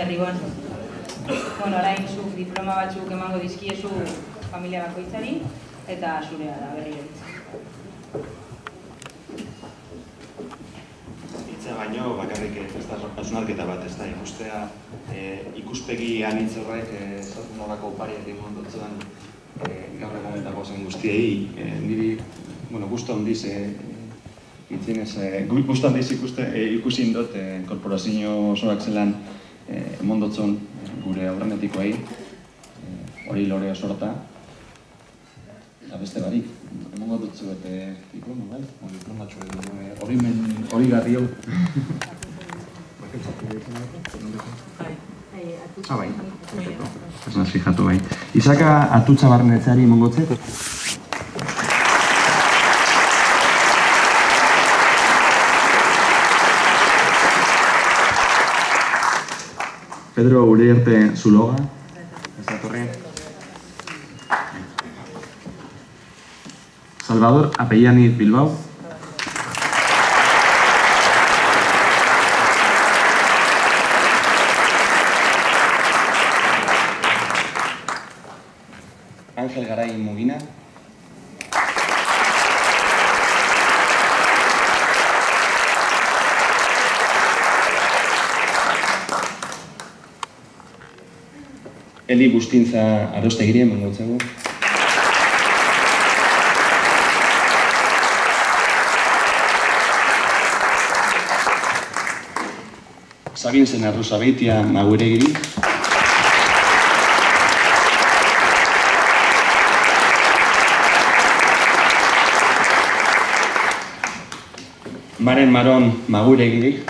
Erribon. Orain zuk diploma batzuk emango dizkiezu familia bakoitzari, eta zurea da berriro hitza. Hitza baino, bakarrik hausnarketa bat, ez da, ikustea ikuspegi anitz horrek nolako opariak eman dutzuan gaur egonetako zen guztiei. Niri, gustu handiz ikusi indot korporazio osoak zelan emondotzon gure aurrenetikoei, hori lore osorta, eta beste barik, emongo dutzu bete diploma, bai? Diplomatxo hori garri hau. Bai, ez naz fijatu bai. Izaka atutza barnetzari emongotzet? Pedro Uriarte Zuloga, ez datorri. Salvador Apellaniz Bilbao. Ángel Garay Mugina. Eli Bustintza Arostegiri emango dutzagu. Sabintzen Arruzabeitia Maguregiri. Maren Maron Maguregiri.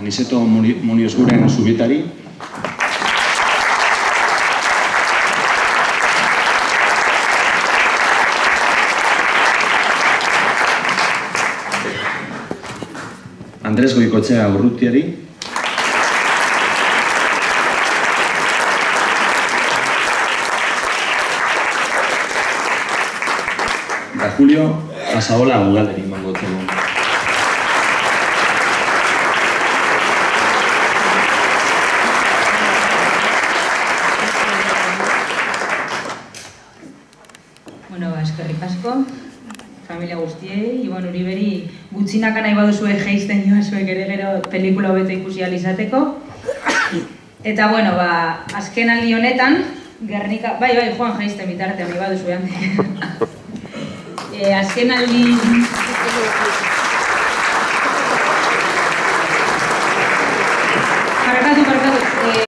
Aniceto Muniosguren Zubietari. Andres Goikoetxea Urrutiari. Da Julio Asaola Ugalderi emango dutzagu. Eskerrik asko, familia guztiei, Ibon Uriberi gutxinaka nahi baduzue geizten joazuek ere gero pelikula hobeto ikusi ahal izateko. Eta, azken aldi honetan, Gernika... Bai, Juan geizten bitartean nahi baduzue handik. Azken aldi...